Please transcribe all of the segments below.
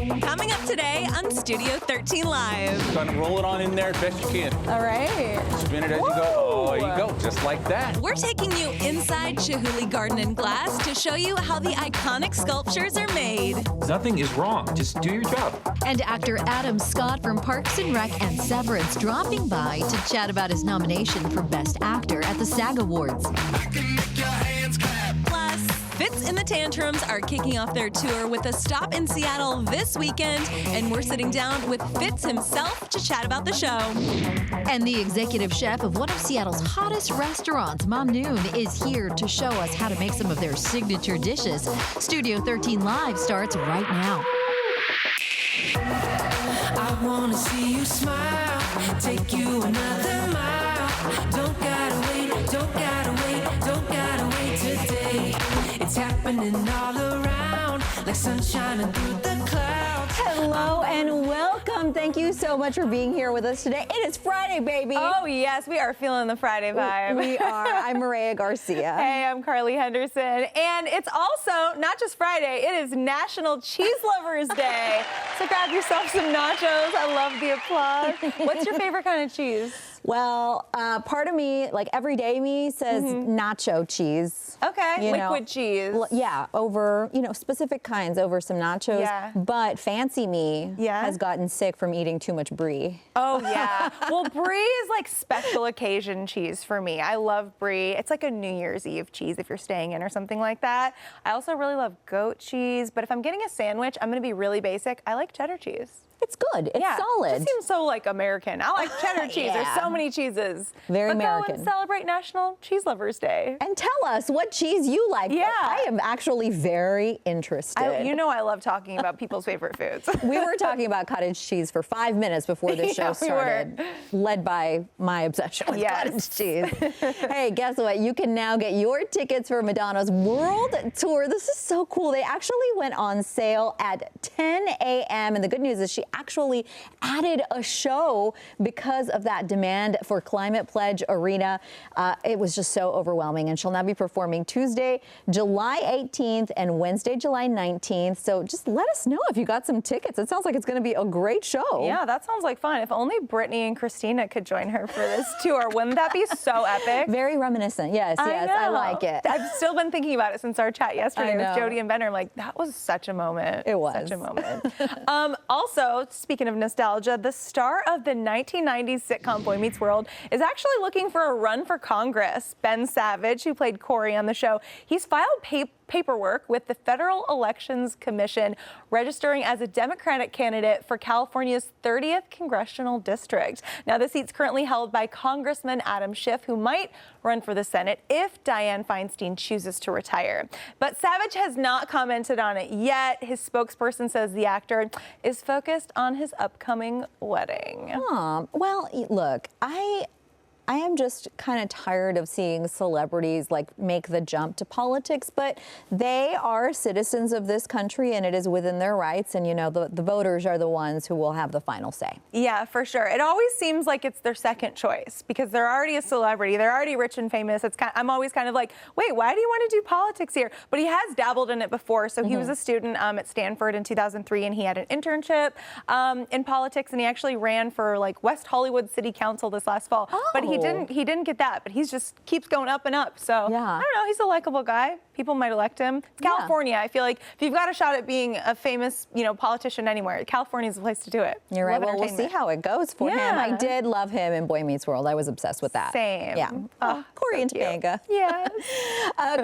Coming up today on Studio 13 Live. Kind of roll it on in there as best you can. All right. Spin it as you go. Oh, there you go. Just like that. We're taking you inside Chihuly Garden and Glass to show you how the iconic sculptures are made. Nothing is wrong. Just do your job. And actor Adam Scott from Parks and Rec and Severance dropping by to chat about his nomination for Best Actor at the SAG Awards. Plus, Fitz and the Tantrums are kicking off their tour with a stop in Seattle this weekend, and we're sitting down with Fitz himself to chat about the show. And the executive chef of one of Seattle's hottest restaurants, Mom Noon, is here to show us how to make some of their signature dishes. Studio 13 Live starts right now. I wanna see you smile, take you another mile. Don't gotta wait, don't gotta wait, don't gotta wait today. It's happening all around, like sunshine through the clouds. Hello and welcome. Thank you so much for being here with us today. It is Friday, baby. Oh, yes, we are feeling the Friday vibe. We are. I'm Maria Garcia. Hey, I'm Carly Henderson. And it's also not just Friday, it is National Cheese Lovers Day. So grab yourself some nachos. I love the applause. What's your favorite kind of cheese? Well, part of me, like everyday me, says nacho cheese. Okay, liquid cheese. Yeah, over, specific kinds over some nachos. Yeah. But fancy me Yeah. has gotten sick from eating too much brie. Oh, yeah. Well, brie is like special occasion cheese for me. I love brie. It's like a New Year's Eve cheese if you're staying in or something like that. I also really love goat cheese, but if I'm getting a sandwich, I'm going to be really basic. I like cheddar cheese. It's good. It's solid. It just seems so like American. I like cheddar cheese. Yeah. There's so many cheeses. Very but American. Go and celebrate National Cheese Lovers Day. And tell us what cheese you like. Yeah. I am actually very interested. You know I love talking about people's favorite foods. We were talking about cottage cheese for 5 minutes before the show started, led by my obsession with cottage cheese. Hey, guess what? You can now get your tickets for Madonna's World Tour. This is so cool. They actually went on sale at 10 a.m. And the good news is she actually added a show because of that demand for Climate Pledge Arena. It was just so overwhelming. And she'll now be performing Tuesday, July 18th and Wednesday, July 19th. So just let us know if you got some tickets. It sounds like it's going to be a great show. Yeah, that sounds like fun. If only Britney and Christina could join her for this tour. Wouldn't that be so epic? Very reminiscent. Yes, I like it. I've still been thinking about it since our chat yesterday with know. Jody and Ben. I'm like, that was such a moment. It was. Such a moment. Also, speaking of nostalgia, the star of the 1990s sitcom Boy Meets World is actually looking for a run for Congress. Ben Savage, who played Corey on the show, he's filed paperwork with the Federal Elections Commission, registering as a Democratic candidate for California's 30th congressional district. Now, the seat's currently held by Congressman Adam Schiff, who might run for the Senate if Dianne Feinstein chooses to retire. But Savage has not commented on it yet. His spokesperson says the actor is focused on his upcoming wedding. Well, look, I am just kind of tired of seeing celebrities make the jump to politics, but they are citizens of this country and it is within their rights. And, the voters are the ones who will have the final say. Yeah, for sure. It always seems like it's their second choice because they're already a celebrity. They're already rich and famous. I'm always kind of like, wait, why do you want to do politics here? But he has dabbled in it before. So he was a student at Stanford in 2003 and he had an internship in politics and he actually ran for West Hollywood City Council this last fall. But he didn't get that, but he just keeps going up and up. So yeah. I don't know, he's a likable guy. People might elect him. It's California. I feel like if you've got a shot at being a famous, politician anywhere, California's the place to do it. You're right. Well, we'll see how it goes for him. I did love him in Boy Meets World. I was obsessed with that. Same. Yeah. Corey and Topanga. Yes.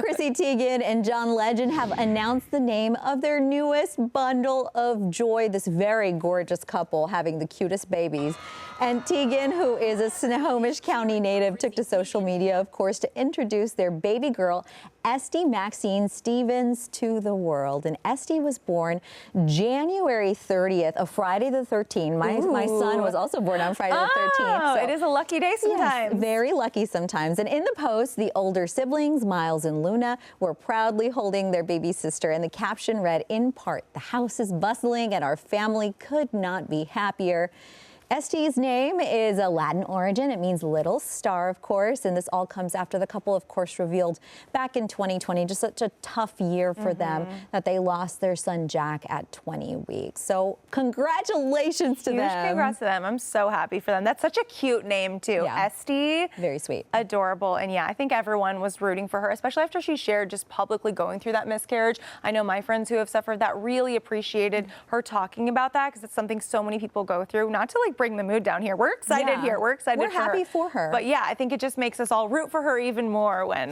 Chrissy Teigen and John Legend have announced the name of their newest bundle of joy. This very gorgeous couple having the cutest babies. And Teigen, who is a Snohomish County native, took to social media, of course, to introduce their baby girl, Esty Maxine Stevens, to the world. And Esty was born January 30th, a Friday the 13th. My son was also born on Friday the 13th. So it is a lucky day sometimes. Yes, very lucky sometimes. And in the post, the older siblings, Miles and Luna, were proudly holding their baby sister. And the caption read, in part, "The house is bustling and our family could not be happier." Este's name is a Latin origin. It means little star, of course, and this all comes after the couple, of course, revealed back in 2020, just such a tough year for them that they lost their son Jack at 20 weeks. So congratulations to them. Huge congrats to them. I'm so happy for them. That's such a cute name too. Yeah. Este. Very sweet. Adorable. And yeah, I think everyone was rooting for her, especially after she shared just publicly going through that miscarriage. I know my friends who have suffered that really appreciated her talking about that, because it's something so many people go through. Not to like bring the mood down here. We're excited here. We're excited We're for her. happy for her. But yeah, I think it just makes us all root for her even more when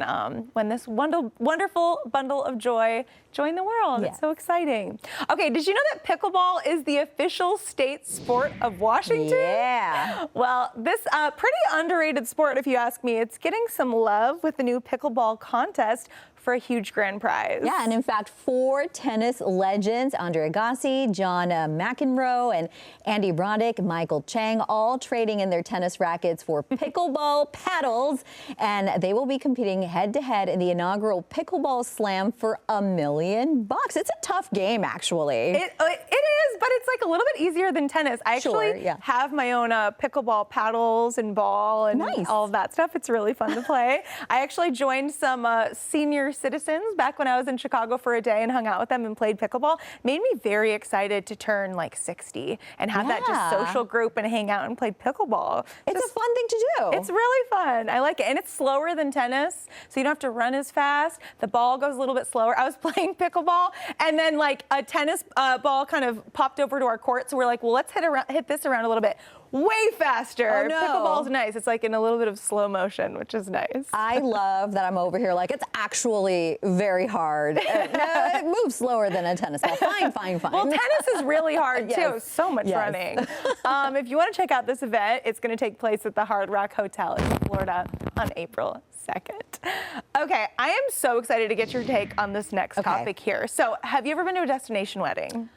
this wonderful bundle of joy join the world. Yeah. It's so exciting. Okay, did you know that pickleball is the official state sport of Washington? Yeah. Well, this pretty underrated sport, if you ask me. It's getting some love with the new pickleball contest for a huge grand prize. Yeah, and in fact, 4 tennis legends, Andre Agassi, John McEnroe, and Andy Roddick, Michael Chang, all trading in their tennis rackets for pickleball paddles, and they will be competing head-to-head in the inaugural Pickleball Slam for $1 million. It's a tough game, actually. It is, but it's like a little bit easier than tennis. I actually have my own pickleball paddles and ball and all of that stuff. It's really fun to play. I actually joined some senior citizens back when I was in Chicago for a day and hung out with them and played pickleball. Made me very excited to turn like 60 and have that just social group and hang out and play pickleball. It's a fun thing to do. It's really fun. I like it. And it's slower than tennis, so you don't have to run as fast. The ball goes a little bit slower. I was playing pickleball, and then like a tennis ball kind of popped over to our court, so we're like, well, let's hit this around a little bit. Way faster. Oh, no. Pickleball's nice. It's like in a little bit of slow motion, which is nice. I love that I'm over here like it's actually very hard. No, it moves slower than a tennis ball. Fine. Well, tennis is really hard too. So much running. If you want to check out this event, it's going to take place at the Hard Rock Hotel in Florida on April 2nd. Okay, I am so excited to get your take on this next topic here. So, have you ever been to a destination wedding?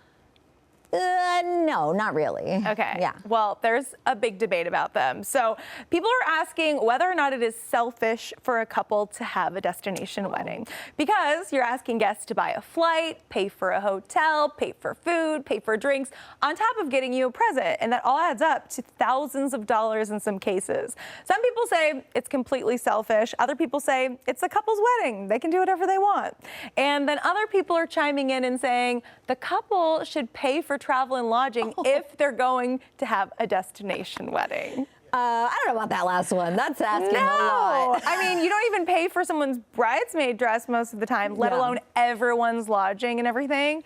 No, not really. Okay. Yeah. Well, there's a big debate about them. So people are asking whether or not it is selfish for a couple to have a destination wedding, because you're asking guests to buy a flight, pay for a hotel, pay for food, pay for drinks, on top of getting you a present. And that all adds up to thousands of dollars in some cases. Some people say it's completely selfish. Other people say it's a couple's wedding. They can do whatever they want. And then other people are chiming in and saying the couple should pay for travel and lodging if they're going to have a destination wedding. I don't know about that last one. That's asking a lot. I mean, you don't even pay for someone's bridesmaid dress most of the time, let alone everyone's lodging and everything.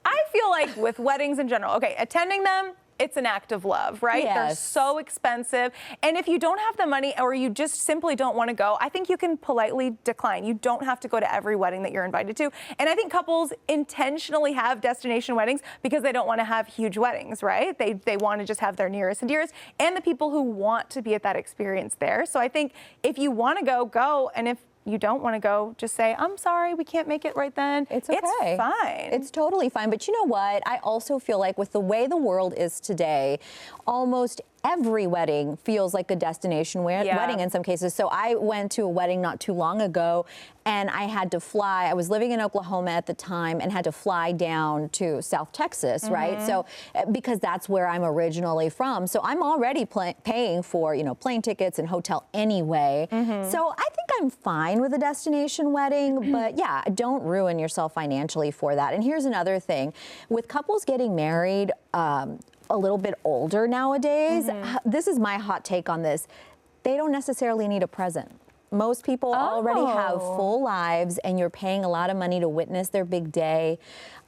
I feel like with weddings in general, okay, attending them, it's an act of love, right? Yes. They're so expensive. And if you don't have the money or you just simply don't want to go, I think you can politely decline. You don't have to go to every wedding that you're invited to. And I think couples intentionally have destination weddings because they don't want to have huge weddings, right? They want to just have their nearest and dearest and the people who want to be at that experience there. So I think if you want to go, go. And if you don't want to go, just say, I'm sorry, we can't make it right then. It's okay. It's fine. It's totally fine. But you know what? I also feel like with the way the world is today, almost every wedding feels like a destination wedding in some cases. So I went to a wedding not too long ago and I had to fly. I was living in Oklahoma at the time and had to fly down to South Texas, right? So because that's where I'm originally from. So I'm already paying for, plane tickets and hotel anyway. So I think I'm fine with a destination wedding, but yeah, don't ruin yourself financially for that. And here's another thing. With couples getting married, a little bit older nowadays, this is my hot take on this. They don't necessarily need a present. Most people already have full lives and you're paying a lot of money to witness their big day.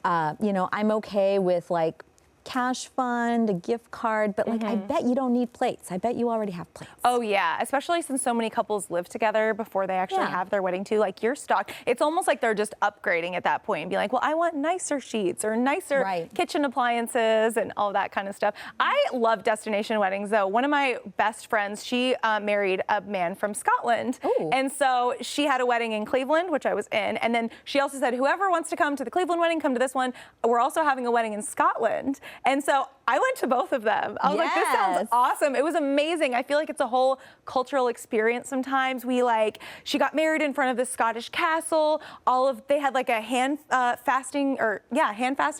I'm okay with like cash fund, a gift card, but like I bet you don't need plates. I bet you already have plates. Oh yeah, especially since so many couples live together before they actually have their wedding too. Like you're stocked. It's almost like they're just upgrading at that point and be like, well, I want nicer sheets or nicer kitchen appliances and all that kind of stuff. I love destination weddings though. One of my best friends, she married a man from Scotland. And so she had a wedding in Cleveland, which I was in. And then she also said, whoever wants to come to the Cleveland wedding, come to this one. We're also having a wedding in Scotland. And so I went to both of them. I was like, this sounds awesome. It was amazing. I feel like it's a whole cultural experience sometimes. She got married in front of the Scottish castle. They had like a hand fasting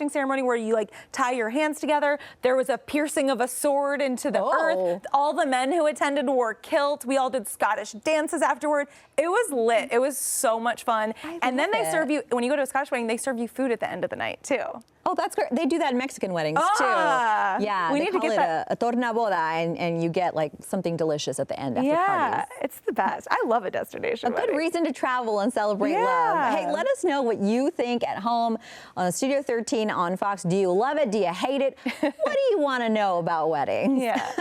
ceremony where you like tie your hands together. There was a piercing of a sword into the earth. All the men who attended wore kilt. We all did Scottish dances afterward. It was lit. It was so much fun. And then they serve you, when you go to a Scottish wedding, they serve you food at the end of the night too. Oh, that's great. They do that in Mexican weddings too. Yeah, we they need call to get it that. a tornaboda, and you get like something delicious at the end after parties. It's the best. I love a destination A good wedding. reason to travel and celebrate love. Hey, let us know what you think at home on Studio 13 on Fox. Do you love it? Do you hate it? What do you want to know about weddings? Yeah.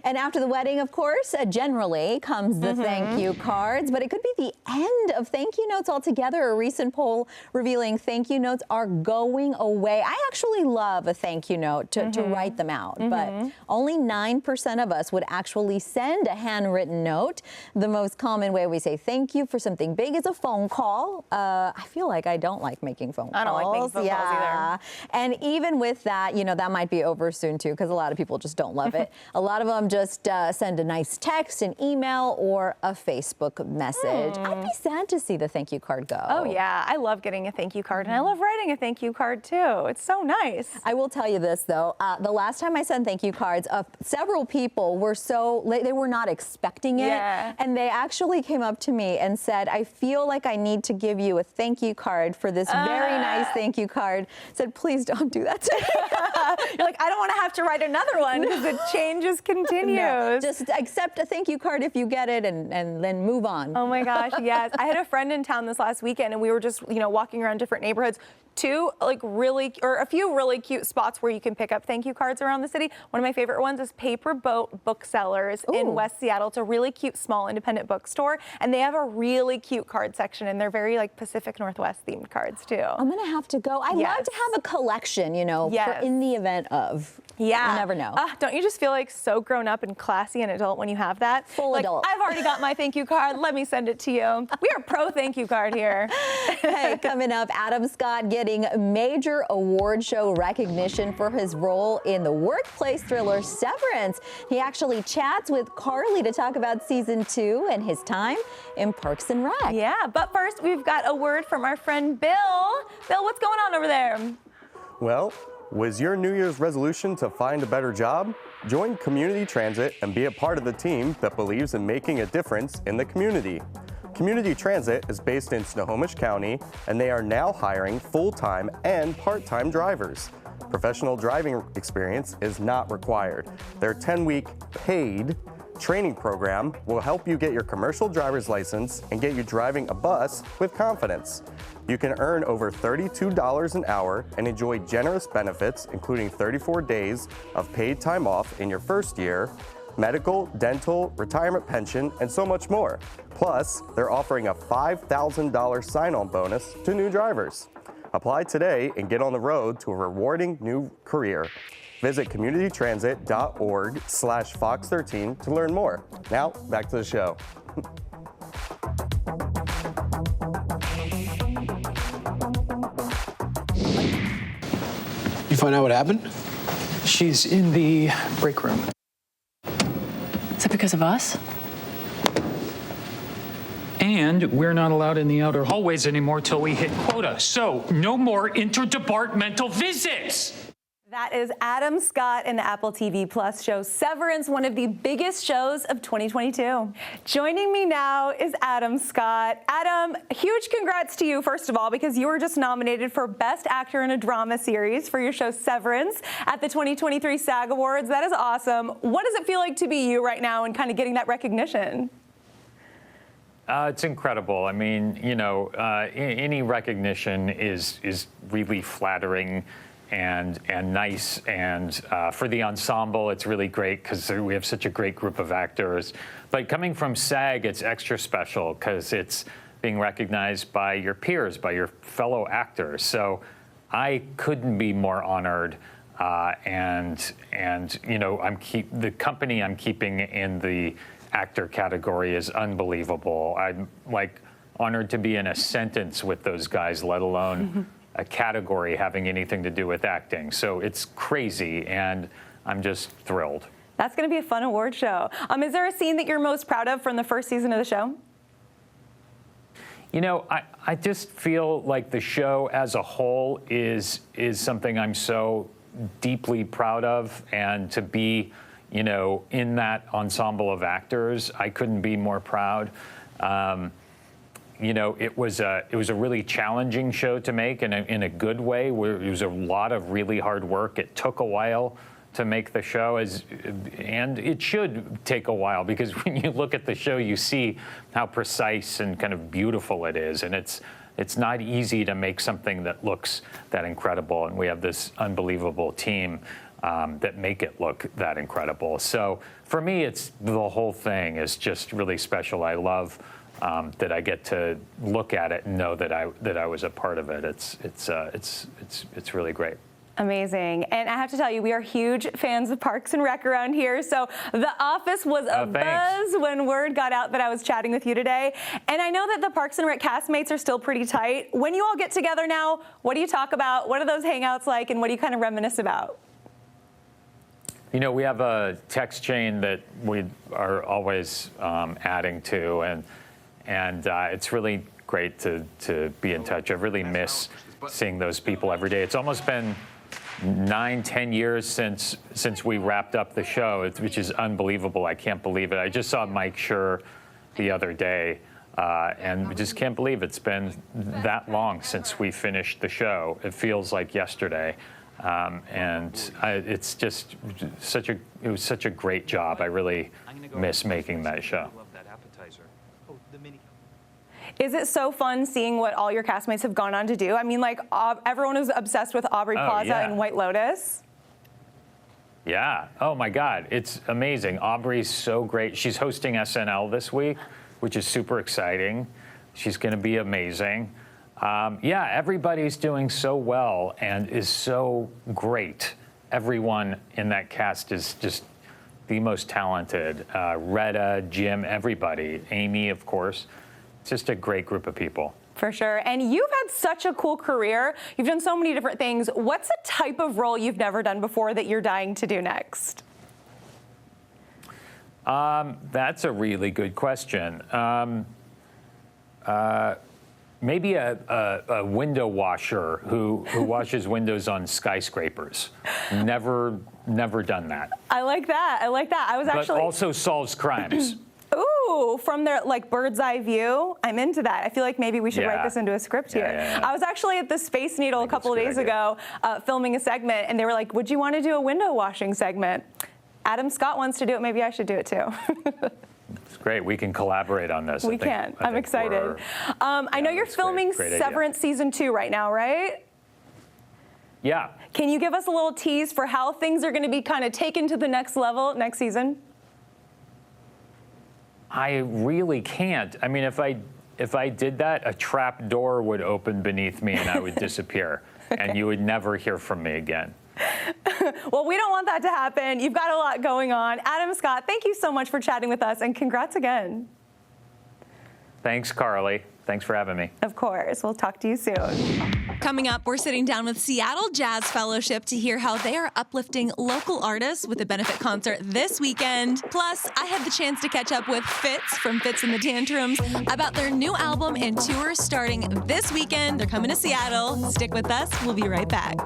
And after the wedding, of course, generally comes the thank you cards, but it could be the end of thank you notes altogether. A recent poll revealing thank you notes are going away. I actually love a thank you note to write them out, but only 9% of us would actually send a handwritten note. The most common way we say thank you for something big is a phone call. I feel like I don't like making phone calls. I don't like making phone calls either. And even with that, that might be over soon too, because a lot of people just don't love it. A lot of them just send a nice text, an email, or a Facebook message. I'd be sad to see the thank you card go. Oh yeah, I love getting a thank you card, and I love writing a thank you card too. It's so nice. I will tell you this though, the last time I sent thank you cards, several people were they were not expecting it, and they actually came up to me and said, I feel like I need to give you a thank you card for this very nice thank you card. Said, please don't do that to me. You're like, I don't want to have to write another one because the change just continues. No, just accept a thank you card if you get it, and then move on. Oh my gosh, yes. I had a friend in town this last weekend, and we were just, walking around different neighborhoods. A few really cute spots where you can pick up thank you cards around the city. One of my favorite ones is Paper Boat Booksellers in West Seattle. It's a really cute, small, independent bookstore, and they have a really cute card section, and they're very Pacific Northwest themed cards too. I'm gonna have to go. I'd love to have a collection, for in the event of. Yeah. You never know. Don't you just feel so grown up and classy and adult when you have that? Full adult. I've already got my thank you card. Let me send it to you. We are pro thank you card here. Hey, coming up, Adam Scott getting major award show recognition for his role in the workplace thriller Severance. He actually chats with Carly to talk about season 2 and his time in Parks and Rec. Yeah, but first we've got a word from our friend Bill. Bill, what's going on over there? Well, was your New Year's resolution to find a better job? Join Community Transit and be a part of the team that believes in making a difference in the community. Community Transit is based in Snohomish County, and they are now hiring full-time and part-time drivers. Professional driving experience is not required. Their 10-week paid training program will help you get your commercial driver's license and get you driving a bus with confidence. You can earn over $32 an hour and enjoy generous benefits, including 34 days of paid time off in your first year, medical, dental, retirement pension, and so much more. Plus, they're offering a $5,000 sign-on bonus to new drivers. Apply today and get on the road to a rewarding new career. Visit communitytransit.org/Fox13 to learn more. Now, back to the show. You find out what happened? She's in the break room. Is it because of us? And we're not allowed in the outer hallways anymore till we hit quota. So no more interdepartmental visits. That is Adam Scott in the Apple TV Plus show Severance, one of the biggest shows of 2022. Joining me now is Adam Scott. Adam, huge congrats to you, first of all, because you were just nominated for Best Actor in a Drama Series for your show Severance at the 2023 SAG Awards. That is awesome. What does it feel like to be you right now and kind of getting that recognition? It's incredible. I mean, any recognition is really flattering and nice, and for the ensemble, it's really great because we have such a great group of actors. But coming from SAG, it's extra special because it's being recognized by your peers, by your fellow actors. So I couldn't be more honored. The company I'm keeping in the actor category is unbelievable. I'm honored to be in a sentence with those guys, let alone a category having anything to do with acting. So it's crazy, and I'm just thrilled. That's going to be a fun award show. Is there a scene that you're most proud of from the first season of the show? You know, I just feel like the show as a whole is something I'm so deeply proud of, and to be, you know, in that ensemble of actors, I couldn't be more proud. You know, it was a really challenging show to make in a good way. It was a lot of really hard work. It took a while to make the show, and it should take a while, because when you look at the show, you see how precise and kind of beautiful it is, and it's not easy to make something that looks that incredible, and we have this unbelievable team that make it look that incredible. So for me, it's the whole thing is just really special. I love that I get to look at it and know that I was a part of it. It's really great. Amazing. And I have to tell you, we are huge fans of Parks and Rec around here. So The Office was a buzz when word got out that I was chatting with you today. And I know that the Parks and Rec castmates are still pretty tight. When you all get together now, what do you talk about? What are those hangouts like, and what do you kind of reminisce about? You know, we have a text chain that we are always adding to, and it's really great to be in touch. I really miss seeing those people every day. It's almost been 9-10 years since we wrapped up the show, which is unbelievable. I can't believe it. I just saw Mike Schur the other day, and we just can't believe it's been that long since we finished the show. It feels like yesterday, it's just it was such a great job. I really miss making that show. Is it so fun seeing what all your castmates have gone on to do? I mean, like, everyone is obsessed with Aubrey Plaza and White Lotus. Yeah. Oh, my God. It's amazing. Aubrey's so great. She's hosting SNL this week, which is super exciting. She's going to be amazing. Yeah, everybody's doing so well and is so great. Everyone in that cast is just the most talented. Retta, Jim, everybody. Amy, of course. It's just a great group of people. For sure. And you've had such a cool career. You've done so many different things. What's a type of role you've never done before that you're dying to do next? That's a really good question. Maybe a window washer who washes windows on skyscrapers. Never done that. I like that. I like that. But also solves crimes. Ooh, from their like bird's eye view. I'm into that. I feel like maybe we should write this into a script here. Yeah. I was actually at the Space Needle a couple of days ago filming a segment, and they were like, would you want to do a window washing segment? Adam Scott wants to do it. Maybe I should do it too. It's great. We can collaborate on this. We can. I'm excited. I know you're filming Severance Season 2 right now, right? Yeah. Can you give us a little tease for how things are going to be kind of taken to the next level next season? I really can't. I mean, if I did that, a trap door would open beneath me and I would disappear, and you would never hear from me again. Well, we don't want that to happen. You've got a lot going on. Adam Scott, thank you so much for chatting with us, and congrats again. Thanks, Carly. Thanks for having me. Of course. We'll talk to you soon. Coming up, we're sitting down with Seattle Jazz Fellowship to hear how they are uplifting local artists with a benefit concert this weekend. Plus, I had the chance to catch up with Fitz from Fitz and the Tantrums about their new album and tour starting this weekend. They're coming to Seattle. Stick with us. We'll be right back.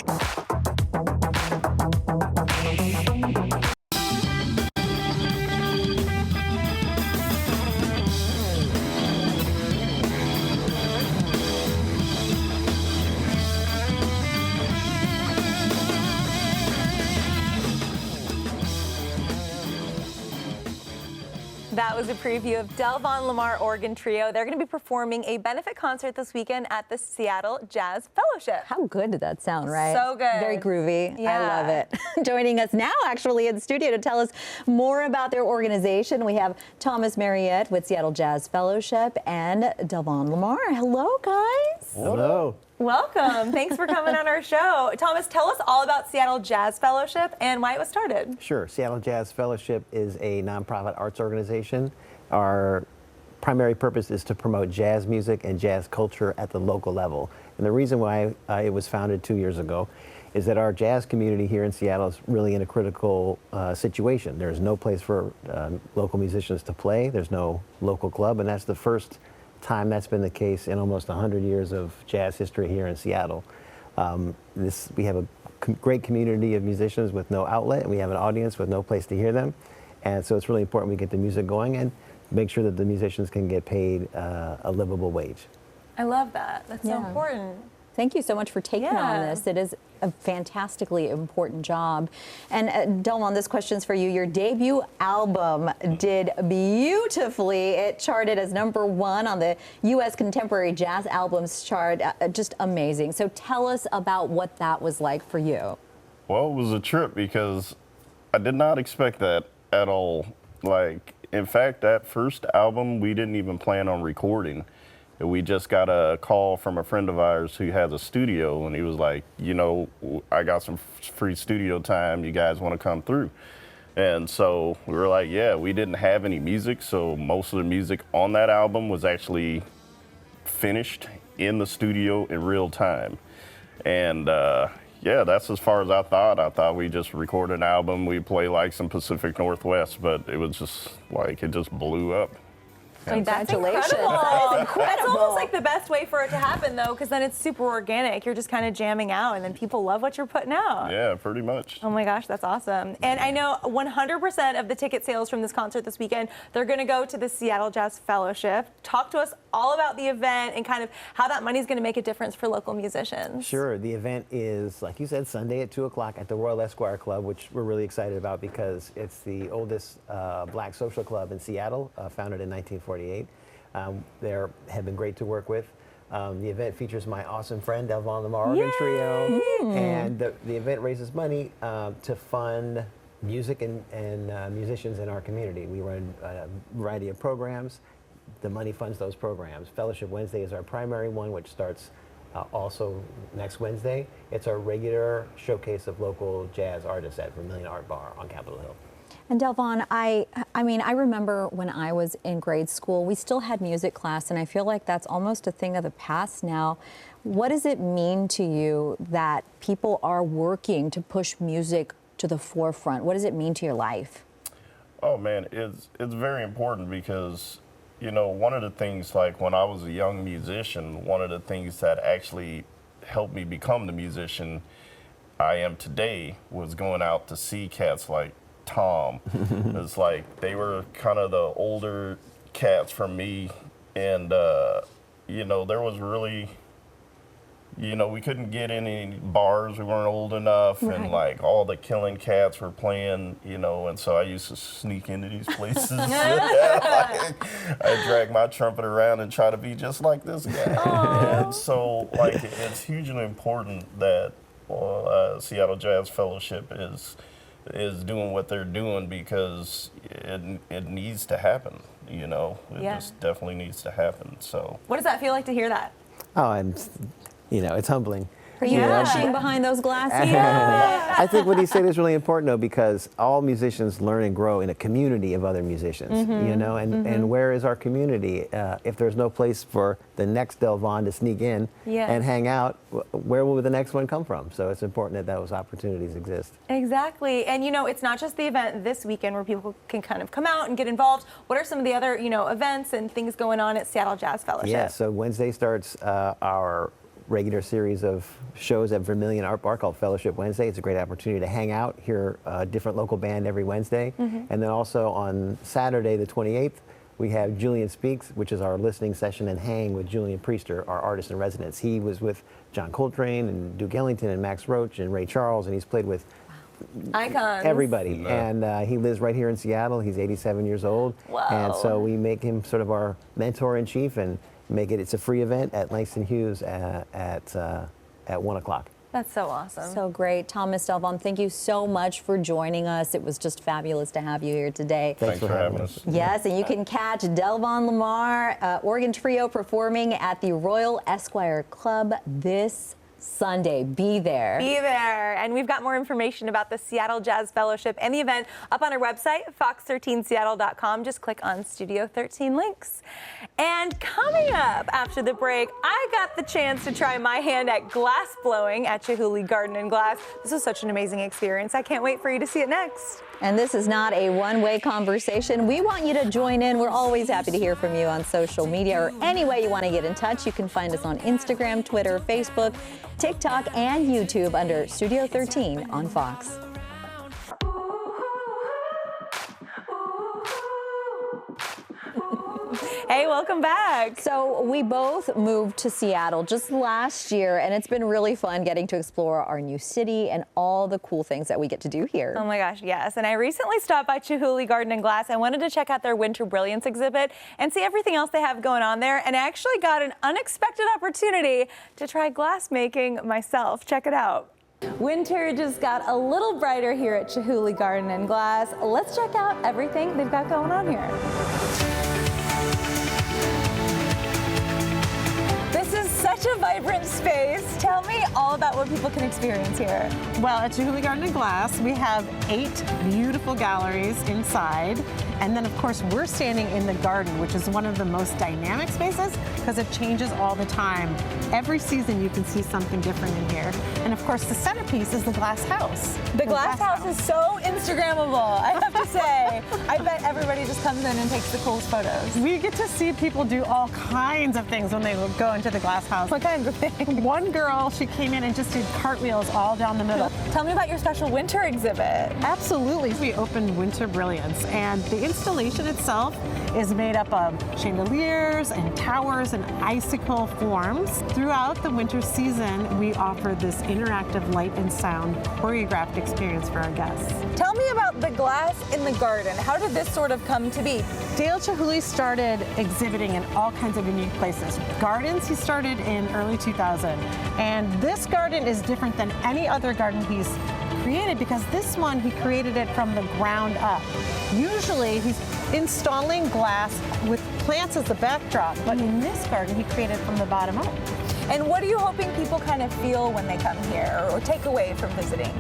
That was a preview of Delvon Lamar Organ Trio. They're going to be performing a benefit concert this weekend at the Seattle Jazz Fellowship. How good did that sound, right? So good. Very groovy. Yeah. I love it. Joining us now, actually, in the studio to tell us more about their organization, we have Thomas Mariette with Seattle Jazz Fellowship and Delvon Lamar. Hello, guys. Hello. Welcome. Thanks for coming on our show. Thomas, tell us all about Seattle Jazz Fellowship and why it was started. Sure. Seattle Jazz Fellowship is a nonprofit arts organization. Our primary purpose is to promote jazz music and jazz culture at the local level. And the reason why it was founded 2 years ago is that our jazz community here in Seattle is really in a critical situation. There's no place for local musicians to play. There's no local club, and that's the first time that's been the case in almost 100 years of jazz history here in Seattle. We have a great community of musicians with no outlet, and we have an audience with no place to hear them. And so it's really important we get the music going and make sure that the musicians can get paid a livable wage. I love that. That's so important. Thank you so much for taking on this. It is a fantastically important job. And Delvon, this question's for you. Your debut album did beautifully. It charted as #1 on the U.S. Contemporary Jazz Albums chart. Just amazing. So tell us about what that was like for you. Well, it was a trip because I did not expect that at all. Like, in fact, that first album, we didn't even plan on recording. We just got a call from a friend of ours who has a studio, and he was like, you know, I got some free studio time. You guys want to come through? And so we were like, yeah, we didn't have any music, so most of the music on that album was actually finished in the studio in real time. And yeah, that's as far as I thought. I thought we just recorded an album, we'd play like some Pacific Northwest, but it was just like, it just blew up. Congratulations. That's incredible. That's almost like the best way for it to happen, though, because then it's super organic. You're just kind of jamming out, and then people love what you're putting out. Yeah, pretty much. Oh my gosh, that's awesome. And I know 100% of the ticket sales from this concert this weekend, they're going to go to the Seattle Jazz Fellowship. Talk to us all about the event and kind of how that money is going to make a difference for local musicians. Sure. The event is, like you said, Sunday at 2 o'clock at the Royal Esquire Club, which we're really excited about because it's the oldest black social club in Seattle, founded in 1948. They have been great to work with. The event features my awesome friend, Delvon Lamar Organ Trio, and the event raises money to fund music and musicians in our community. We run a variety of programs. The money funds those programs. Fellowship Wednesday is our primary one, which starts also next Wednesday. It's our regular showcase of local jazz artists at Vermilion Art Bar on Capitol Hill. And Delvon, I mean, I remember when I was in grade school, we still had music class, and I feel like that's almost a thing of the past now. What does it mean to you that people are working to push music to the forefront? What does it mean to your life? Oh man, it's very important because, you know, one of the things, like when I was a young musician, one of the things that actually helped me become the musician I am today was going out to see cats like Tom. It's like they were kind of the older cats from me, and you know, there was really, you know, we couldn't get any bars, we weren't old enough, and like all the Killing Cats were playing, you know, and so I used to sneak into these places. I drag my trumpet around and try to be just like this guy. And so like it's hugely important that Seattle Jazz Fellowship is doing what they're doing because it needs to happen, you know. It just definitely needs to happen. So what does that feel like to hear that? Oh, and you know, it's humbling. Are you blushing behind those glasses? I think what he said is really important, though, because all musicians learn and grow in a community of other musicians, you know, and where is our community? If there's no place for the next Delvon to sneak in and hang out, where will the next one come from? So it's important that those opportunities exist. Exactly. And, you know, it's not just the event this weekend where people can kind of come out and get involved. What are some of the other, you know, events and things going on at Seattle Jazz Fellowship? Yeah, so Wednesday starts our regular series of shows at Vermilion Art Bar called Fellowship Wednesday. It's a great opportunity to hang out, hear a different local band every Wednesday. And then also on Saturday, the 28th, we have Julian Speaks, which is our listening session and hang with Julian Priester, our artist in residence. He was with John Coltrane and Duke Ellington and Max Roach and Ray Charles, and he's played with icons. Everybody. And he lives right here in Seattle. He's 87 years old. Wow. And so we make him sort of our mentor in chief and it's a free event at Langston Hughes at 1 o'clock. That's so awesome. So great. Thomas Delvon, thank you so much for joining us. It was just fabulous to have you here today. Thanks for having us. Yes, and you can catch Delvon Lamar Organ Trio performing at the Royal Esquire Club this Sunday. Be there. Be there. And we've got more information about the Seattle Jazz Fellowship and the event up on our website, fox13seattle.com. Just click on Studio 13 links. And coming up after the break, I got the chance to try my hand at glass blowing at Chihuly Garden and Glass. This was such an amazing experience. I can't wait for you to see it next. And this is not a one-way conversation. We want you to join in. We're always happy to hear from you on social media or any way you want to get in touch. You can find us on Instagram, Twitter, Facebook, TikTok, and YouTube under Studio 13 on Fox. Hey, welcome back. So we both moved to Seattle just last year, and it's been really fun getting to explore our new city and all the cool things that we get to do here. Oh my gosh, yes. And I recently stopped by Chihuly Garden and Glass. I wanted to check out their Winter Brilliance exhibit and see everything else they have going on there. And I actually got an unexpected opportunity to try glass making myself. Check it out. Winter just got a little brighter here at Chihuly Garden and Glass. Let's check out everything they've got going on here. This is such a vibrant space. Tell me all about what people can experience here. Well, at Chihuly Garden and Glass, we have 8 beautiful galleries inside. And then, of course, we're standing in the garden, which is one of the most dynamic spaces because it changes all the time. Every season, you can see something different in here. And, of course, the centerpiece is the glass house. The glass house is so Instagrammable, I have to say. I bet everybody just comes in and takes the coolest photos. We get to see people do all kinds of things when they go into the glass house. What kinds of things? One girl, she came in and just did cartwheels all down the middle. Tell me about your special winter exhibit. Absolutely. We opened Winter Brilliance, and the installation itself is made up of chandeliers and towers and icicle forms. Throughout the winter season, we offer this interactive light and sound choreographed experience for our guests. Tell me about the glass in the garden. How did this sort of come to be? Dale Chihuly started exhibiting in all kinds of unique places. Gardens, he started in early 2000. And this garden is different than any other garden he's created because this one, he created it from the ground up. Usually, he's installing glass with plants as the backdrop, but in this garden, he created from the bottom up. And what are you hoping people kind of feel when they come here or take away from visiting?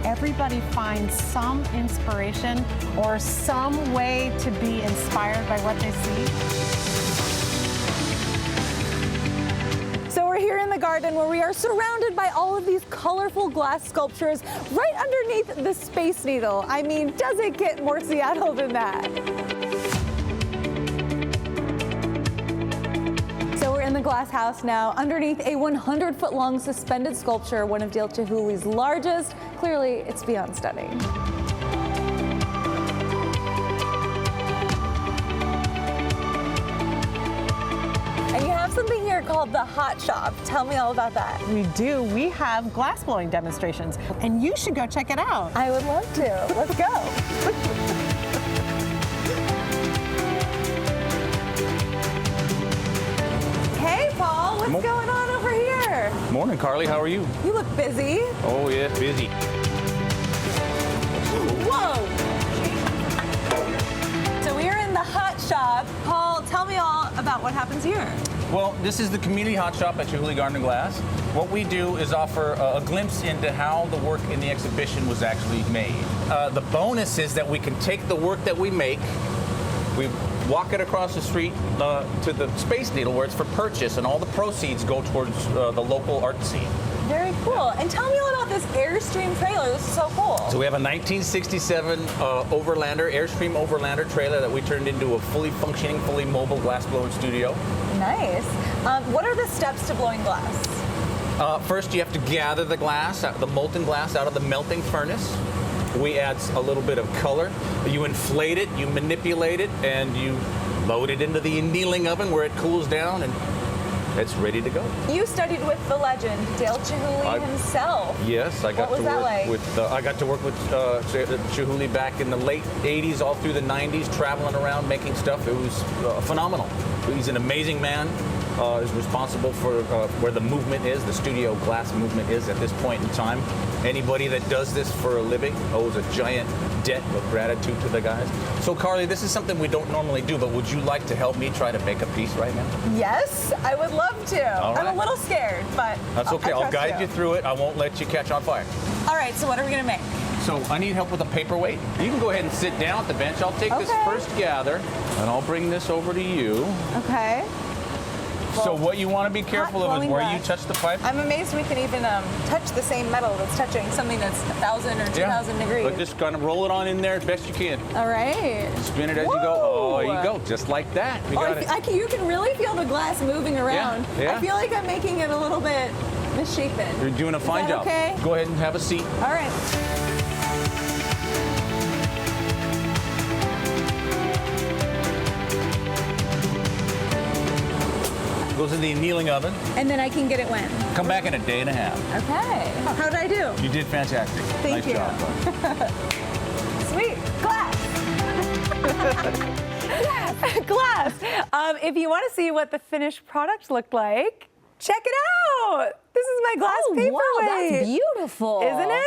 Everybody finds some inspiration or some way to be inspired by what they see. So we're here in the garden where we are surrounded by all of these colorful glass sculptures right underneath the Space Needle. I mean, does it get more Seattle than that? So we're in the glass house now, underneath a 100-foot-long suspended sculpture, one of Dale Chihuly's largest. Clearly, it's beyond stunning. And you have something here called the Hot Shop. Tell me all about that. We do. We have glass blowing demonstrations, and you should go check it out. I would love to. Let's go. Hey, Paul, what's going on over here? Morning, Carly. How are you? You look busy. Oh, yeah, busy. Whoa! So we're in the Hot Shop. Paul, tell me all about what happens here. Well, this is the community hot shop at Chihuly Garden and Glass. What we do is offer a glimpse into how the work in the exhibition was actually made. The bonus is that we can take the work that we make, we walk it across the street to the Space Needle where it's for purchase, and all the proceeds go towards the local art scene. Very cool. And tell me all about this Airstream trailer. This is so cool. So we have a 1967 Overlander, Airstream Overlander trailer that we turned into a fully functioning, fully mobile glass blowing studio. Nice. What are the steps to blowing glass? First, you have to gather the glass, the molten glass, out of the melting furnace. We add a little bit of color. You inflate it, you manipulate it, and you load it into the annealing oven where it cools down, and it's ready to go. You studied with the legend, Dale Chihuly himself. Yes, I got to work with. I got to work with Chihuly back in the late '80s, all through the '90s, traveling around making stuff. It was phenomenal. He's an amazing man. is responsible for where the movement is, the studio glass movement is at this point in time. Anybody that does this for a living owes a giant debt of gratitude to the guys. So Carly, this is something we don't normally do, but would you like to help me try to make a piece right now? Yes, I would love to. All right. I'm a little scared, but That's okay. I I'll trust guide you through it. I won't let you catch on fire. All right, so what are we gonna make? So I need help with a paperweight. You can go ahead and sit down at the bench. I'll take this first gather, and I'll bring this over to you. Okay. So what you want to be careful of is where you touch the pipe. I'm amazed we can even touch the same metal that's touching something that's 1,000 or 2,000 degrees. But just kind of roll it on in there as best you can. All right. Spin it as you go. Oh, there you go. Just like that. We got it. You can really feel the glass moving around. Yeah. I feel like I'm making it a little bit misshapen. You're doing a fine job. Okay. Go ahead and have a seat. All right. Goes in the annealing oven. And then I can get it when? Come back in a day and a half. Okay. How'd I do? You did fantastic. Thank you. Nice job, bud. Sweet. Glass. Glass. If you want to see what the finished product looked like, check it out. This is my glass paperweight. Wow, that's beautiful. Isn't it?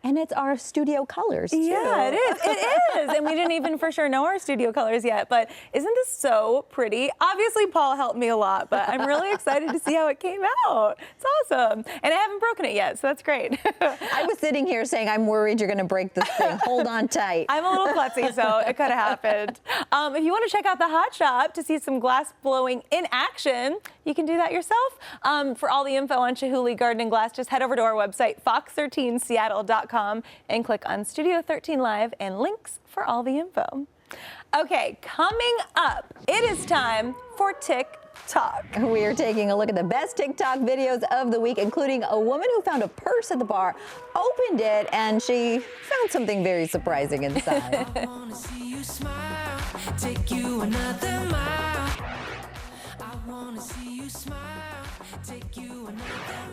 And it's our studio colors, too. Yeah, it is. It is. And we didn't even for sure know our studio colors yet, but isn't this so pretty? Obviously, Paul helped me a lot, but I'm really excited to see how it came out. It's awesome. And I haven't broken it yet, so that's great. I was sitting here saying, I'm worried you're going to break this thing. Hold on tight. I'm a little klutzy, so it could have happened. If you want to check out the Hot Shop to see some glass blowing in action, you can do that yourself. For all the info on Chihuly Garden and Glass, just head over to our website, fox13seattle.com, and click on Studio 13 Live and links for all the info. Okay, coming up, it is time for TikTok. We are taking a look at the best TikTok videos of the week, including a woman who found a purse at the bar, opened it, and she found something very surprising inside. I wanna see you smile, take you another mile. I wanna see you smile, take you another mile.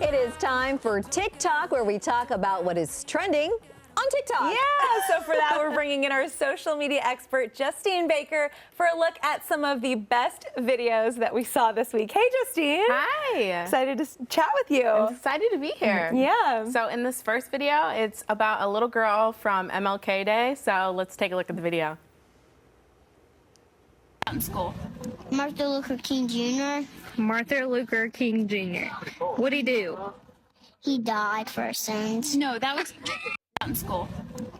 It is time for TikTok, where we talk about what is trending on TikTok. Yeah, so for that, we're bringing in our social media expert, Justine Baker, for a look at some of the best videos that we saw this week. Hey, Justine. Hi. Excited to chat with you. I'm excited to be here. Yeah. So in this first video, it's about a little girl from MLK Day. So let's take a look at the video. In school. Martin Luther King Jr. Martin Luther King Jr. What'd he do? He died for our sins. No, that was in school.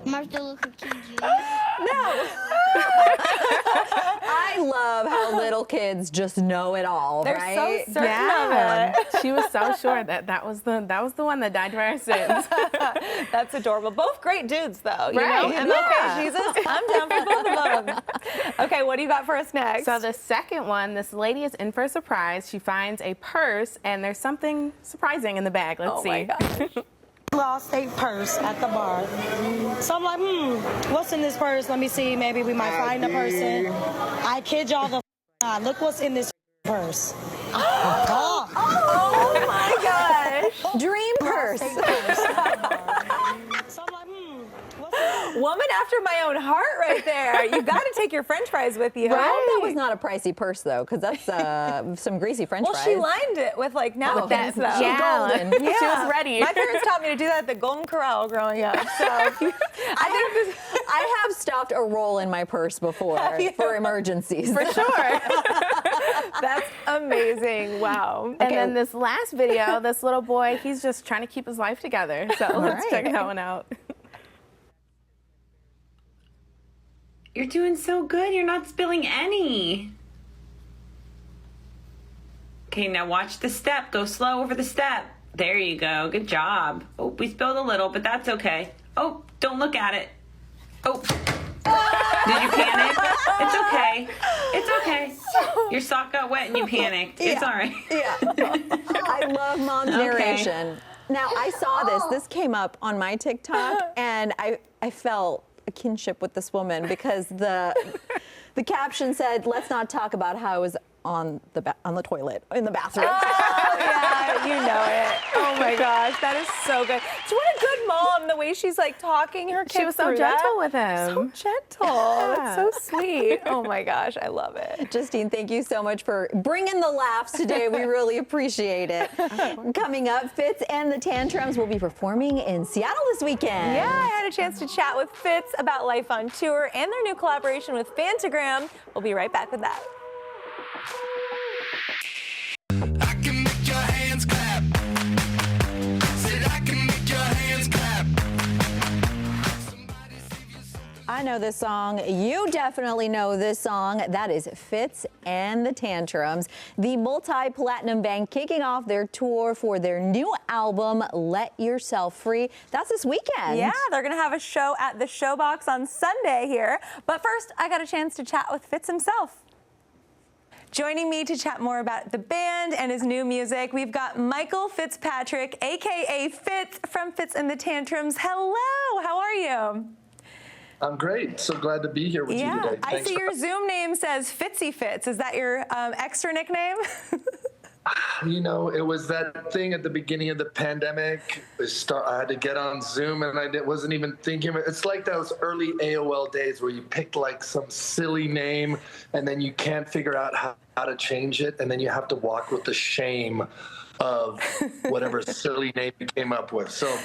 Martin Luther King Jr. No. I love how little kids just know it all, They're right? so certain of it. She was so sure that was the one that died for our sins. That's adorable. Both great dudes, though. You Right. know? MLK, Jesus, I'm down for both of them. Okay, what do you got for us next? So the second one, this lady is in for a surprise. She finds a purse, and there's something surprising in the bag. Let's see. My gosh. Lost a purse at the bar. So I'm like, what's in this purse? Let me see. Maybe we might find a person. I kid y'all the not. Look what's in this purse. Oh my gosh. Dream purse. So I'm like, Woman after my own heart right there. You got to take your french fries with you. I hope that was not a pricey purse, though, because that's some greasy french fries. Well, she lined it with like napkins, though. Golden. Yeah. She was ready. My parents taught me to do that at the Golden Corral growing up. So I have stuffed a roll in my purse before for emergencies. For sure. That's amazing. Wow. And then this last video, this little boy, he's just trying to keep his life together. So let's check that one out. You're doing so good. You're not spilling any. Okay, now watch the step. Go slow over the step. There you go. Good job. Oh, we spilled a little, but that's okay. Oh, don't look at it. Oh. Did you panic? It's okay. It's okay. Your sock got wet and you panicked. It's all right. Yeah. I love Mom's narration. Now, I saw this. This came up on my TikTok, and I felt a kinship with this woman because the caption said, "Let's not talk about how I was on the toilet in the bathroom." Oh, Yeah, you know it. Oh my gosh, that is so good. So what a good mom, the way she's like talking her kid She was so through gentle that. with him. So gentle. That's so sweet. Oh my gosh, I love it. Justine, thank you so much for bringing the laughs today. We really appreciate it. Coming up, Fitz and the Tantrums will be performing in Seattle this weekend. Yeah, I had a chance to chat with Fitz about life on tour and their new collaboration with Fantagram. We'll be right back with that. I know this song. You definitely know this song. That is Fitz and the Tantrums, the multi-platinum band kicking off their tour for their new album, Let Yourself Free. That's this weekend. Yeah, they're going to have a show at the Showbox on Sunday here. But first, I got a chance to chat with Fitz himself. Joining me to chat more about the band and his new music, we've got Michael Fitzpatrick, a.k.a. Fitz from Fitz and the Tantrums. Hello, how are you? I'm great. So glad to be here with you today. I see your Zoom name says Fitzy Fitz. Is that your extra nickname? You know, it was that thing at the beginning of the pandemic. I had to get on Zoom, and I wasn't even thinking of it. It's like those early AOL days where you picked like some silly name, and then you can't figure out how to change it, and then you have to walk with the shame of whatever silly name you came up with. So,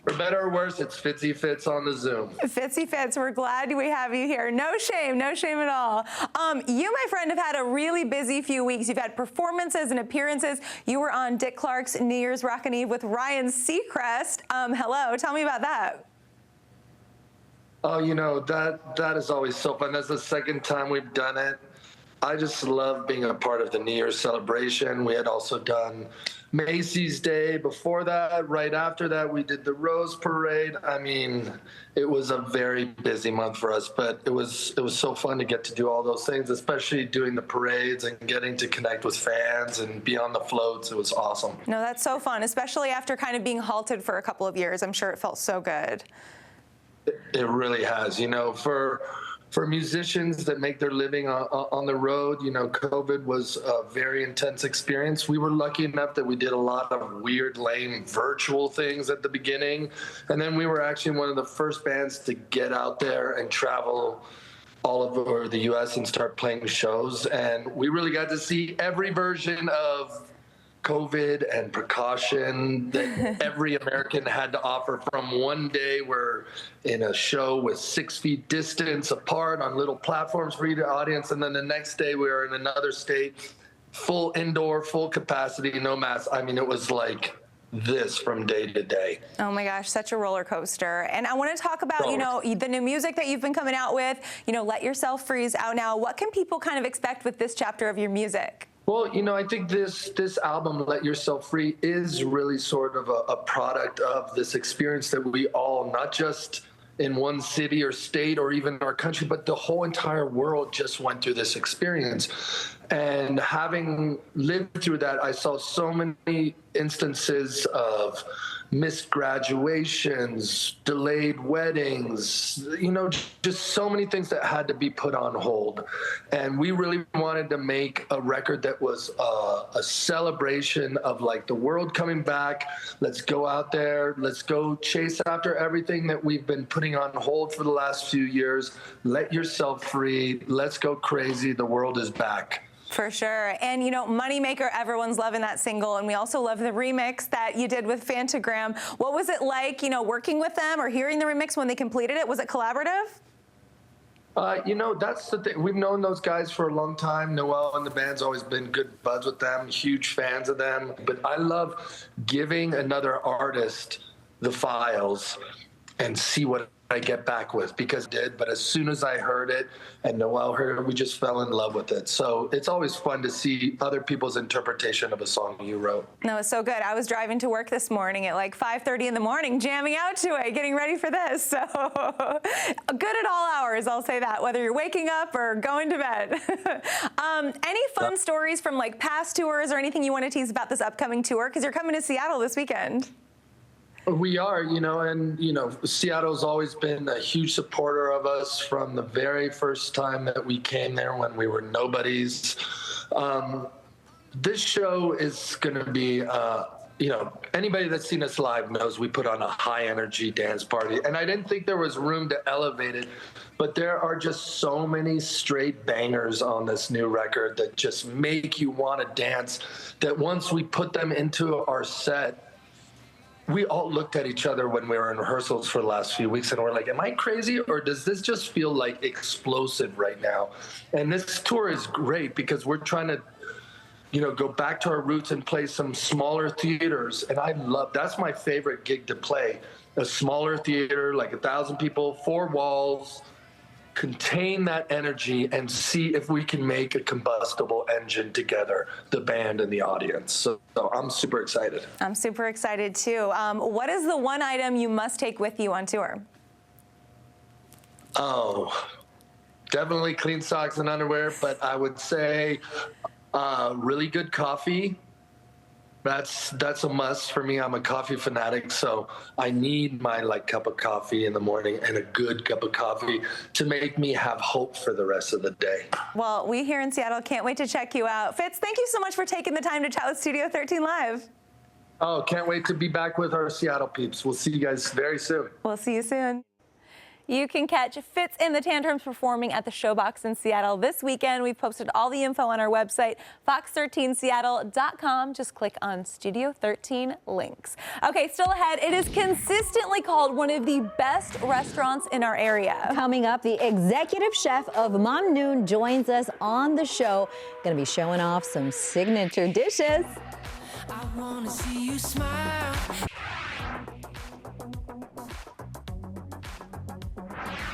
for better or worse, it's Fitzy Fitz on the Zoom. Fitzy Fitz, we're glad we have you here. No shame at all. You, my friend, have had a really busy few weeks. You've had performances and appearances. You were on Dick Clark's New Year's Rockin' Eve with Ryan Seacrest. Hello, tell me about that. Oh, you know, that is always so fun. That's the second time we've done it. I just love being a part of the New Year's celebration. We had also done Macy's Day before that. Right after that, we did the Rose Parade. I mean, it was a very busy month for us, but it was so fun to get to do all those things, especially doing the parades and getting to connect with fans and be on the floats. It was awesome. No, that's so fun, especially after kind of being halted for a couple of years. I'm sure it felt so good. It really has. You know, for musicians that make their living on the road, you know, COVID was a very intense experience. We were lucky enough that we did a lot of weird, lame virtual things at the beginning. And then we were actually one of the first bands to get out there and travel all over the U.S. and start playing shows. And we really got to see every version of COVID and precaution that every American had to offer. From one day we're in a show with 6 feet distance apart on little platforms for each audience, and then the next day we were in another state, full indoor, full capacity, no mask. I mean, it was like this from day to day. Oh my gosh, such a roller coaster. And I want to talk about, you know, the new music that you've been coming out with. You know, Let Yourself Free is out now. What can people kind of expect with this chapter of your music? Well, you know, I think this album, Let Yourself Free, is really sort of a product of this experience that we all, not just in one city or state or even our country, but the whole entire world just went through this experience. And having lived through that, I saw so many instances of missed graduations, delayed weddings, you know, just so many things that had to be put on hold. And we really wanted to make a record that was a celebration of like the world coming back. Let's go out there. Let's go chase after everything that we've been putting on hold for the last few years. Let yourself free. Let's go crazy. The world is back. For sure. And, you know, Moneymaker, everyone's loving that single. And we also love the remix that you did with Fantagram. What was it like, you know, working with them or hearing the remix when they completed it? Was it collaborative? You know, that's the thing. We've known those guys for a long time. Noel and the band's always been good buds with them, huge fans of them. But I love giving another artist the files and see what I get back with, because I did. But as soon as I heard it and Noel heard it, we just fell in love with it. So it's always fun to see other people's interpretation of a song you wrote. No, it's so good. I was driving to work this morning at like 5:30 in the morning, jamming out to it, getting ready for this. So good at all hours, I'll say that, whether you're waking up or going to bed. Any fun stories from like past tours or anything you want to tease about this upcoming tour? Because you're coming to Seattle this weekend. We are, you know, and, you know, Seattle's always been a huge supporter of us from the very first time that we came there when we were nobodies. this show is going to be, you know, anybody that's seen us live knows we put on a high energy dance party. And I didn't think there was room to elevate it, but there are just so many straight bangers on this new record that just make you want to dance, that once we put them into our set, we all looked at each other when we were in rehearsals for the last few weeks and we're like, am I crazy or does this just feel like explosive right now? And this tour is great because we're trying to, you know, go back to our roots and play some smaller theaters. And that's my favorite gig to play. A smaller theater, like 1,000 people, 4 walls, contain that energy and see if we can make a combustible engine together, the band and the audience. So I'm super excited. I'm super excited too. What is the one item you must take with you on tour? Oh, definitely clean socks and underwear, but I would say really good coffee. That's a must for me. I'm a coffee fanatic, so I need my cup of coffee in the morning and a good cup of coffee to make me have hope for the rest of the day. Well, we here in Seattle can't wait to check you out. Fitz, thank you so much for taking the time to chat with Studio 13 Live. Oh, can't wait to be back with our Seattle peeps. We'll see you guys very soon. We'll see you soon. You can catch Fitz and the Tantrums performing at the Showbox in Seattle this weekend. We've posted all the info on our website, fox13seattle.com. Just click on Studio 13 links. Okay, still ahead, it is consistently called one of the best restaurants in our area. Coming up, the executive chef of Mamnoon joins us on the show. Going to be showing off some signature dishes. I wanna see you smile.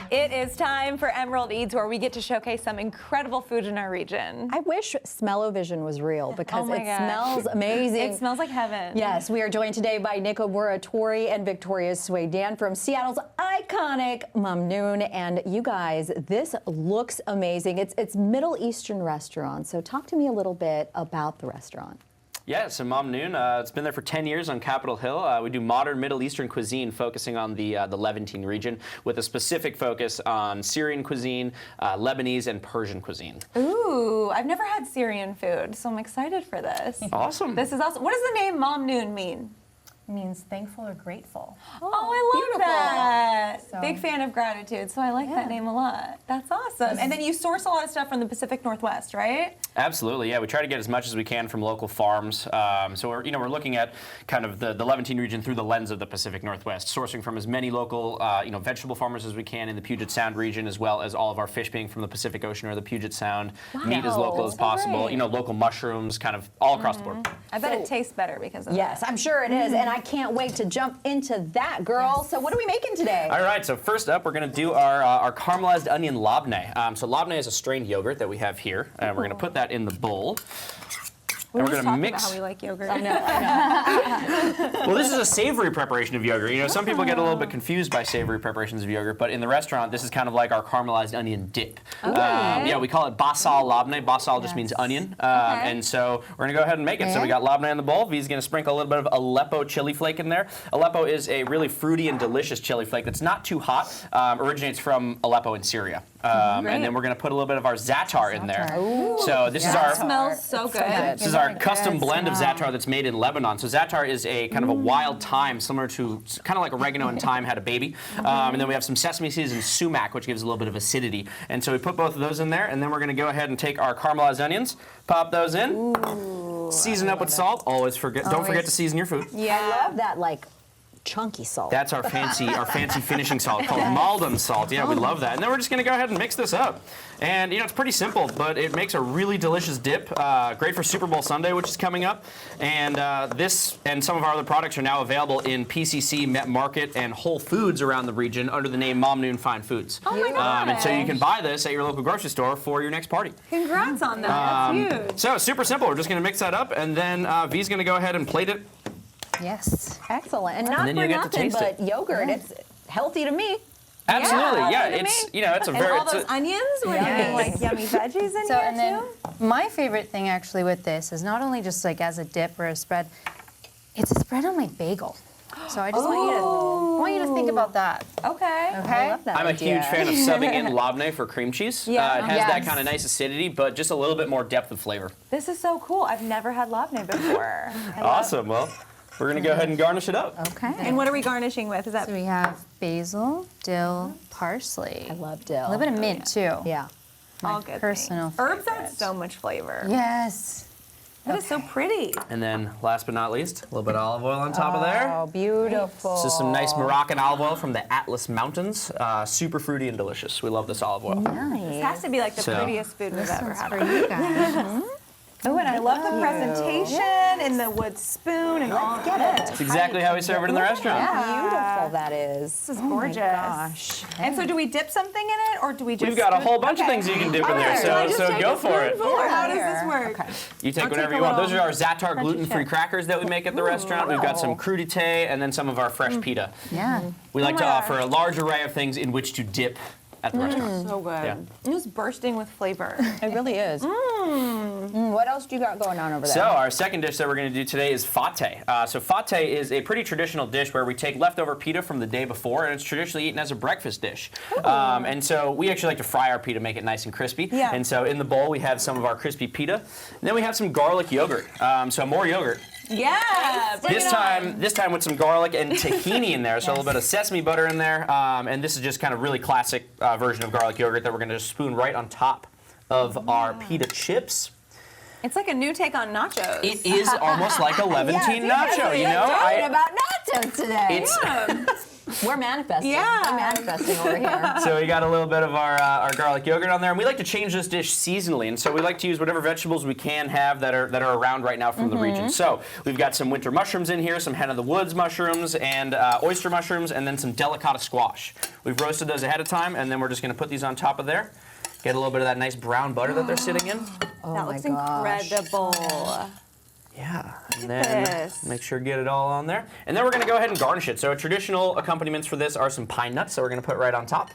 It is time for Emerald Eats, where we get to showcase some incredible food in our region. I wish Smell-O-Vision was real because Oh my it gosh. smells amazing. It smells like heaven. Yes, we are joined today by Nikomura Tori and Victoria Swaydan from Seattle's iconic Mamnoon. And you guys, this looks amazing. It's Middle Eastern restaurant. So talk to me a little bit about the restaurant. Yeah, so Mamnoon, it's been there for 10 years on Capitol Hill. We do modern Middle Eastern cuisine, focusing on the Levantine region, with a specific focus on Syrian cuisine, Lebanese, and Persian cuisine. Ooh, I've never had Syrian food, so I'm excited for this. Awesome. This is awesome. What does the name Mamnoon mean? It means thankful or grateful. Oh, I love that. So- Big fan of gratitude, so I like that name a lot. That's awesome. And then you source a lot of stuff from the Pacific Northwest, right? Absolutely, yeah. We try to get as much as we can from local farms. So we're looking at kind of the Levantine region through the lens of the Pacific Northwest, sourcing from as many local vegetable farmers as we can in the Puget Sound region, as well as all of our fish being from the Pacific Ocean or the Puget Sound. Wow. Meat as local as So possible. great. Local mushrooms, kind of all across the board. I bet it tastes better because of Yes, that. I'm sure it is. And I can't wait to jump into that, girl. So what are we making today? All right, so first up, we're going to do our caramelized onion labneh. So labneh is a strained yogurt that we have here, and we're going to put that in the bowl. We were and just we're talking going to about mix. how we like yogurt. I know. Well, this is a savory preparation of yogurt. Some people get a little bit confused by savory preparations of yogurt, but in the restaurant, this is kind of like our caramelized onion dip. Yeah, we call it basal labneh. Basal just means onion. And so we're going to go ahead and make it. So we got labneh in the bowl. V's going to sprinkle a little bit of Aleppo chili flake in there. Aleppo is a really fruity and delicious chili flake that's not too hot. Originates from Aleppo in Syria. And then we're going to put a little bit of our za'atar in there. So this is our smells so good. This is our custom blend of za'atar that's made in Lebanon. So za'atar is a kind of a wild thyme, similar to kind of like oregano and thyme had a baby. And then we have some sesame seeds and sumac, which gives a little bit of acidity. And so we put both of those in there, and then we're going to go ahead and take our caramelized onions, pop those in, season up with salt. Don't forget to season your food. Yeah, I love that chunky salt. That's our fancy finishing salt called Maldon salt. Yeah, we love that. And then we're just going to go ahead and mix this up. And it's pretty simple, but it makes a really delicious dip. Great for Super Bowl Sunday, which is coming up. And this and some of our other products are now available in PCC, Met Market, and Whole Foods around the region under the name Mamnoon Fine Foods. Oh my gosh. And so you can buy this at your local grocery store for your next party. Congrats on that. That's huge. So super simple. We're just going to mix that up, and then V's going to go ahead and plate it. Yes. Excellent. And And not then for you get to nothing, taste but it. yogurt. It's healthy to me. Absolutely, yeah. healthy to It's me. it's a And very all those onions? We're getting like yummy veggies in So, here and then too? my favorite thing actually with this is not only just like as a dip or a spread, it's a spread on my bagel. So I just want you to think about that. Okay. Okay. I love that I'm a idea. huge fan of subbing in labneh for cream cheese. Yeah. It has that Yes. kind of nice acidity, but just a little bit more depth of flavor. This is so cool. I've never had labneh before. Awesome. Well, we're going to go ahead and garnish it up. Okay. And what are we garnishing with? Is that So we have basil, dill, parsley. I love dill. A little bit of mint too. Yeah. all good personal things. Herbs add so much flavor. Yes. That is so pretty. And then, last but not least, a little bit of olive oil on top of there. Oh, beautiful. This is some nice Moroccan olive oil from the Atlas Mountains. Super fruity and delicious. We love this olive oil. This has to be like the So- prettiest food we've ever had. For you guys. Oh, and I love the presentation and the wood spoon and all of it. That's exactly how we serve it in the restaurant. Beautiful that is. This is gorgeous. Gosh. And so do we dip something in it or do we just... We've got a whole bunch of things you can dip in there, so go for it. Or how does this work? You take I'll whatever take you a want. Those little are our Zatar crunchy gluten-free chip. crackers that we make at the restaurant. We've got some crudité and then some of our fresh pita. Yeah. We like Oh to my offer a large array of things in which to dip at the restaurant. So good. Yeah. It was bursting with flavor. It really is. What else do you got going on over there? So our second dish that we're going to do today is fateh. So fateh is a pretty traditional dish where we take leftover pita from the day before, and it's traditionally eaten as a breakfast dish. And so we actually like to fry our pita, make it nice and crispy. Yeah. And so in the bowl we have some of our crispy pita, and then we have some garlic yogurt. So more yogurt. Yeah. bring This it on. time with some garlic and tahini in there, so a little bit of sesame butter in there, and this is just kind of really classic version of garlic yogurt that we're going to spoon right on top of our pita chips. It's like a new take on nachos. It is almost like a Levantine nacho, you know? Talking about nachos today. It's We're manifesting. Yeah. We're manifesting over here. so we got a little bit of our garlic yogurt on there, and we like to change this dish seasonally, and so we like to use whatever vegetables we can have that are around right now from the region. So we've got some winter mushrooms in here, some hen of the woods mushrooms, and oyster mushrooms, and then some delicata squash. We've roasted those ahead of time, and then we're just going to put these on top of there. Get a little bit of that nice brown butter that they're sitting in. Oh That looks incredible. Yeah, and at then this. make sure to get it all on there. And then we're going to go ahead and garnish it. So traditional accompaniments for this are some pine nuts that we're going to put right on top.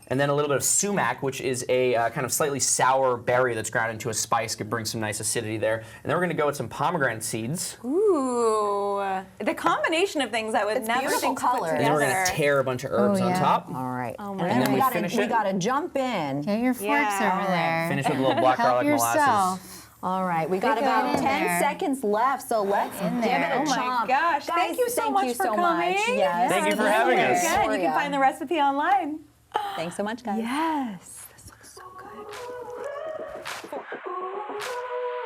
And then a little bit of sumac, which is a kind of slightly sour berry that's ground into a spice, could bring some nice acidity there. And then we're going to go with some pomegranate seeds. Ooh. The combination of things I would never beautiful think to put colors. And then we're going together. to tear a bunch of herbs on yeah. top. All right. Oh and my then God. we finish it. gotta jump in. Get your forks Yeah. over there. Finish with a little black Help garlic molasses. yourself. All right, we got Get about in 10 there. seconds left, so let's give it there. a Oh my chomp. gosh. Guys, Thank you so much for coming. Yes. Thank you for having us. Again, you can find the recipe online. Thanks so much, guys. Yes.